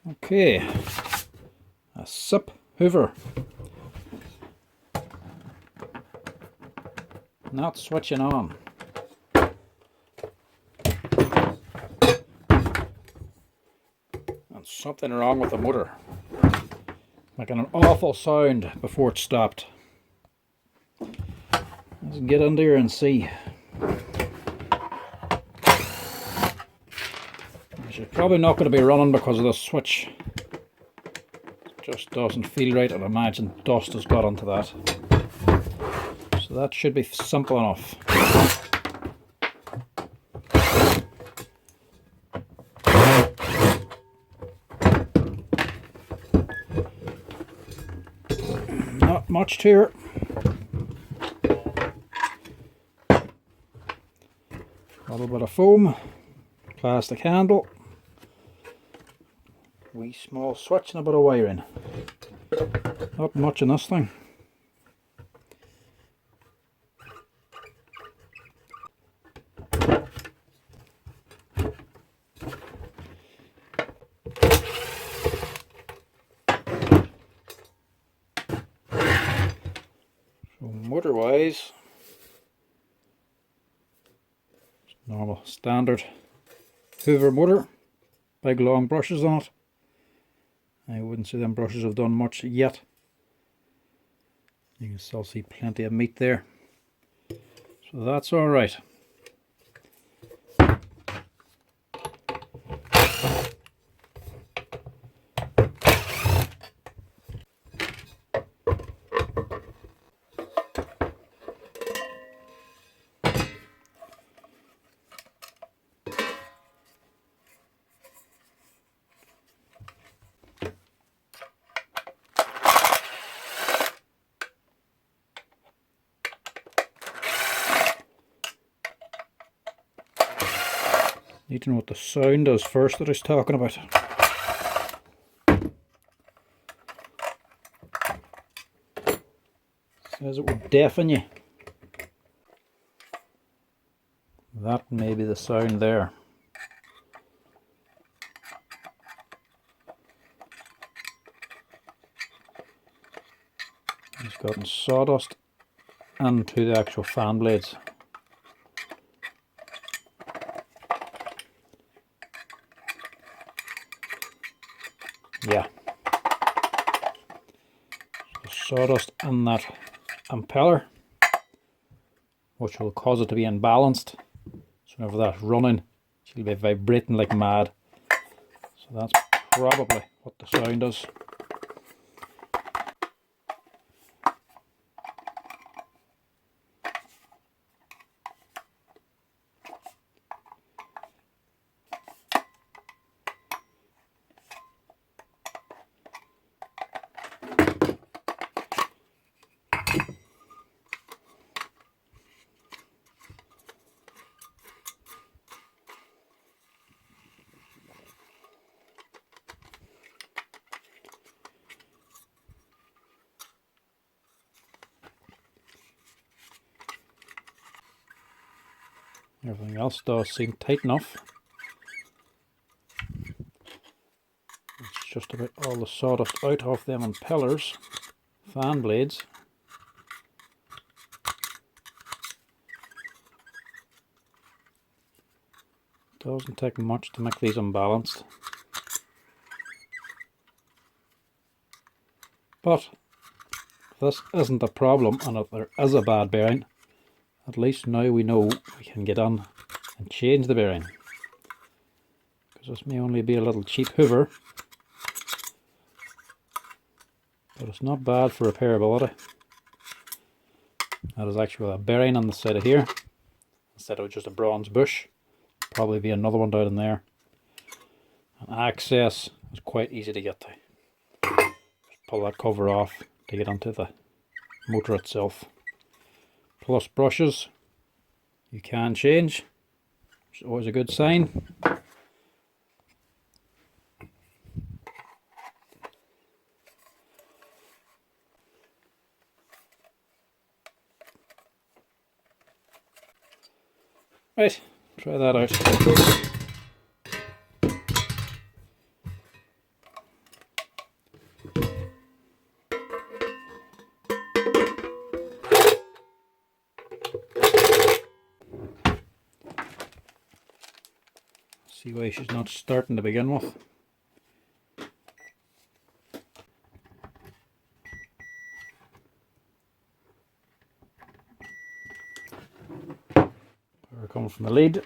Okay, a sip hoover. Not switching on. And something wrong with the motor. Making an awful sound before it stopped. Let's get under here and see. She's probably not going to be running because of the switch. It just doesn't feel right. I'd imagine dust has got onto that. So that should be simple enough. Not much to her. A little bit of foam, plastic handle, wee small switch and a bit of wiring. Not much in this thing. So motor wise, normal standard Hoover motor, big long brushes on it. I wouldn't say them brushes have done much yet. You can still see plenty of meat there, so that's all right. Need to know what the sound is first that I was talking about. Says it would deafen you. That may be the sound there. It's gotten sawdust into the actual fan blades. Yeah. So sawdust in that impeller, which will cause it to be imbalanced. So whenever that's running, she'll be vibrating like mad. So that's probably what the sound is. Everything else does seem tight enough. It's just about all the sawdust out of them impellers, fan blades. Doesn't take much to make these unbalanced. But if this isn't a problem and if there is a bad bearing, at least now we know we can get on and change the bearing. Because this may only be a little cheap hoover, but it's not bad for repairability. That is actually a bearing on the side of here, instead of just a bronze bush. Probably be another one down in there. And access is quite easy to get to. Just pull that cover off to get onto the motor itself. Plus brushes you can change, which is always a good sign. Right, try that out. See why she's not starting to begin with. Power coming from the lead.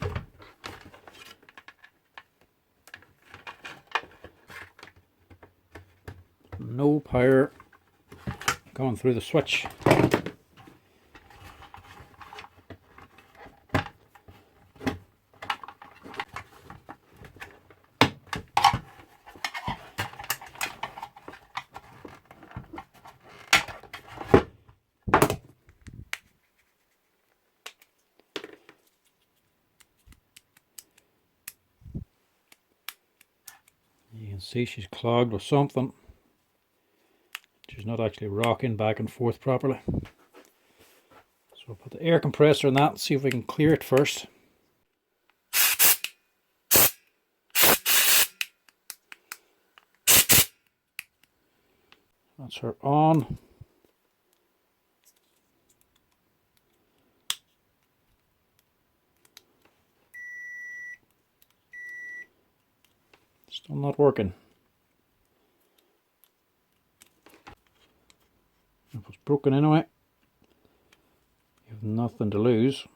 No power going through the switch. You can see she's clogged with something. She's not actually rocking back and forth properly. So we'll put the air compressor in that and see if we can clear it first. That's her on. Still not working. If it's broken anyway, you have nothing to lose.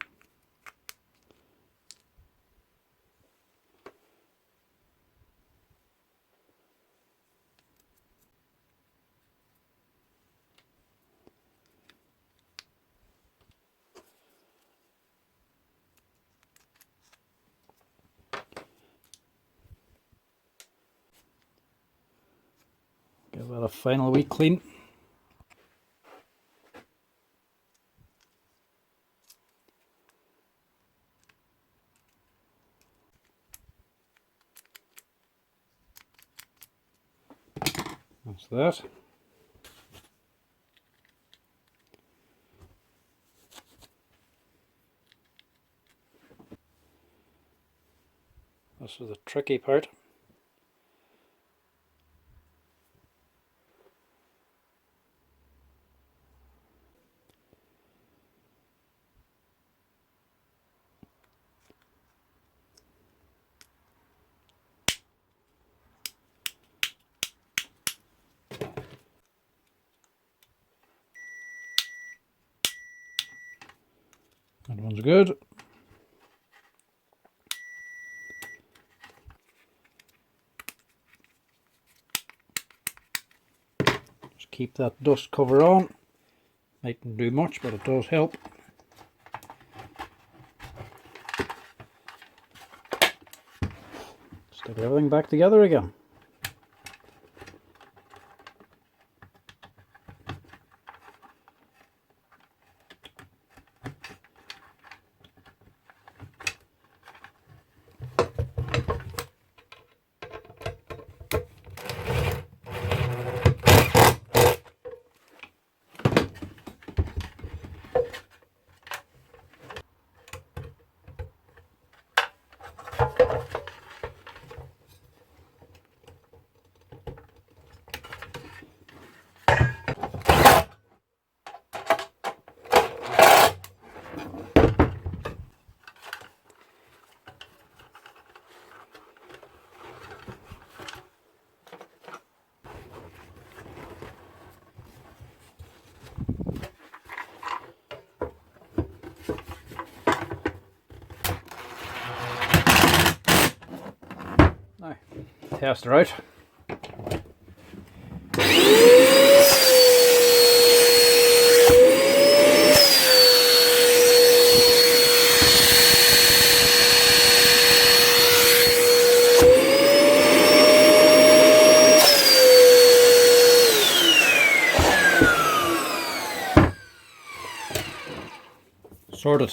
Give that a final wee clean. That's that. This is the tricky part. That one's good. Just keep that dust cover on. Mightn't do much, but it does help. Stick everything back together again. Now, test her out. Sorted.